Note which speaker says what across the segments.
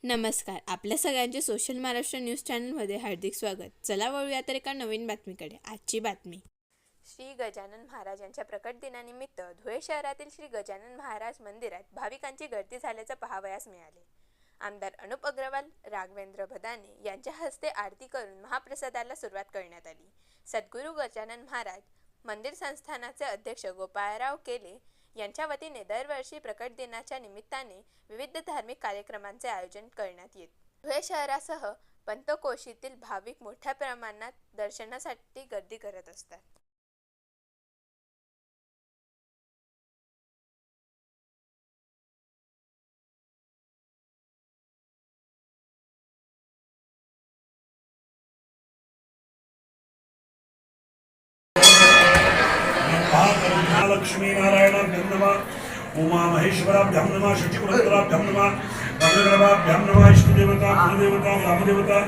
Speaker 1: नमस्कार. आपल्या सगळ्यांचे सोशल महाराष्ट्र न्यूज चॅनलमध्ये हार्दिक स्वागत. चला वळूया तर एका नवीन बातमीकडे. आजची बातमी. श्री गजानन महाराज यांच्या प्रकट दिनानिमित्त धुळे शहरातील श्री गजानन महाराज मंदिरात भाविकांची गर्दी झाल्याचं पाहावयास मिळाले. आमदार अनुप अग्रवाल, राघवेंद्र भदाने यांच्या हस्ते आरती करून महाप्रसादाला सुरुवात करण्यात आली. सद्गुरू गजानन महाराज मंदिर संस्थानाचे अध्यक्ष गोपाळराव केले यांच्या वतीने दरवर्षी प्रकट दिनाच्या निमित्ताने विविध धार्मिक कार्यक्रमांचे आयोजन करण्यात येते. धुळे शहरासह पंचकोशीतील भाविक मोठ्या प्रमाणात दर्शनासाठी गर्दी करत असतात.
Speaker 2: लक्ष्मी नारायणाभ्यं नमः, उमा महेश्वराभ्यं नमः, शचिपुरंदराभ्यं नमः, भद्रगर्भाभ्यं नमः. इष्टदेवता, कुलदेवता, ग्रामदेवता,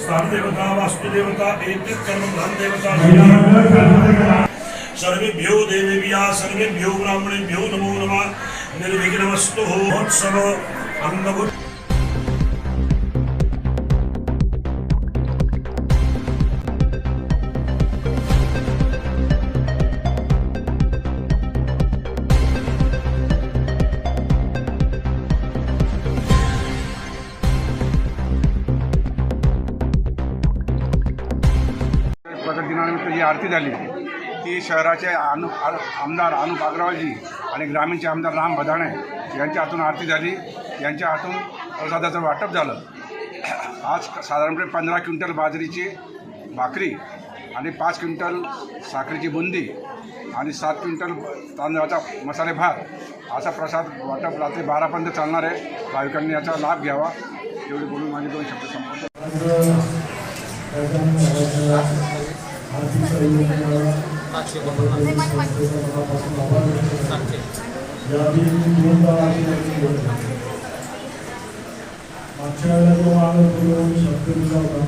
Speaker 2: स्थानदेवता, वास्तुदेवता, एतत्कर्म देवता सर्वेभ्यो देवेभ्यः सर्वेभ्यो ब्राह्मणेभ्यो नमो नमः. निर्विघ्नमस्तु. महोत्सव अन्नभूत
Speaker 3: प्रकट दिनानिमित्त जी आरती झाली ती शहराचे आमदार अनुप अग्रवालजी आणि ग्रामीणचे आमदार राम भदाणे यांच्या हातून आरती झाली. यांच्या हातून प्रसादाचं वाटप झालं. आज साधारणपणे 15 क्विंटल बाजरीची भाकरी आणि 5 क्विंटल साखरेची बुंदी आणि 7 क्विंटल तांदळाचा मसाले भात असा प्रसाद वाटप रात्री 12पर्यंत चालणार आहे. भाविकांनी याचा लाभ घ्यावा एवढी बोलून माझे 2 शब्द संपवतो.
Speaker 4: मागच्या वेळेला जो आनंद शब्द दिला होता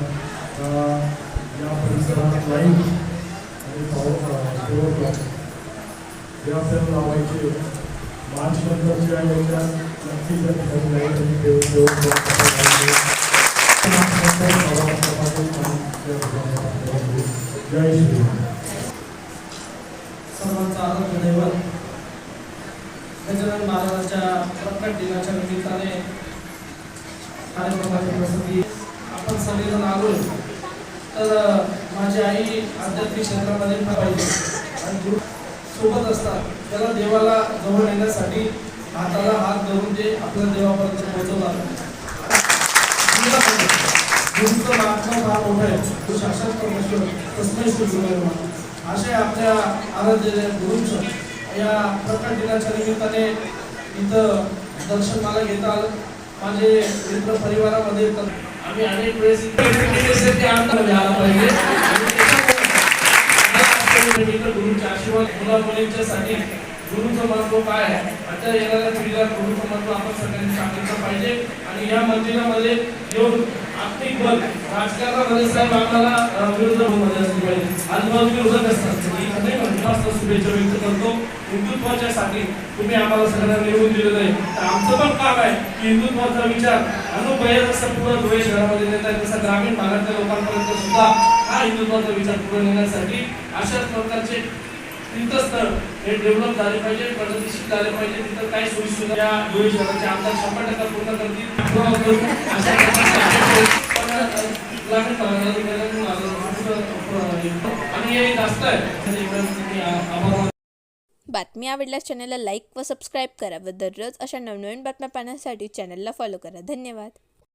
Speaker 4: या परिसरात लाईट आणि हे आपल्याला लावायचे. मार्च नंतरच्या याच्यात नक्कीच लाईट आणि जय श्री.
Speaker 5: सर्वांचा आराध्य दैवत गजानन महाराजांच्या प्रकट दिनाच्या निमित्ताने कार्यक्रमाची प्रसिद्धी आपण सगळेजण आलो. तर माझी आई आध्यात्मिक क्षेत्रामध्ये पाहिजे आणि गुरु सोबत असतात. त्याला देवाला जवळ येण्यासाठी हाताला हात धरून ते आपल्या देवापर्यंत पोहोचवतात. गुरुचं महात्मा फार मोठं आहे. तो साक्षात परमेश्वर तस्मै श्री गुरुदेव नमः. असे आपल्या आराध्य गुरूंचं या प्रकट दिनाच्या निमित्ताने इथं दर्शन मला घेता आलं. माझे मित्र परिवारामध्ये आम्ही अनेक वेळेस आला पाहिजे. गुरुंचे आशीर्वाद मुला मुलींच्यासाठी गुरुचं महत्व काय आहे आता येणाऱ्या पिढीला गुरुचं महत्व आपण सगळ्यांनी सांगितलं पाहिजे. आणि या मंदिरामध्ये येऊन आर्थिक बल राजकारणामध्ये साहेब आम्हाला विरोध होण्यामध्ये असली पाहिजे. आजूबाजू विरोधक असतात नाही म्हणून शुभेच्छा व्यक्त करतो. हिंदुत्वाच्यासाठी तुम्ही आम्हाला सगळ्यांना निवडून दिलेलं आहे. तर आमचं पण काम आहे की हिंदुत्वाचा विचार अनुपय जसं पूर्ण धुळे शहरामध्ये नेत आहे तसं ग्रामीण भागातल्या लोकांपर्यंत सुद्धा हा हिंदुत्वाचा विचार पुढे नेण्यासाठी अशाच प्रकारचे तीर्थस्थळ हे डेव्हलप झाले पाहिजे, प्रगतीशील झाले पाहिजे. तिथं काही सोयीसुविधा या धुळे शहराचे आमदार 100% पूर्ण करतील. ग्रामीण आणि हे जास्त आहे.
Speaker 1: बातमी आवडल्यास चॅनलला लाईक व सबस्क्राईब करा व दररोज अशा नवनवीन बातम्या पाहण्यासाठी चॅनलला फॉलो करा. धन्यवाद.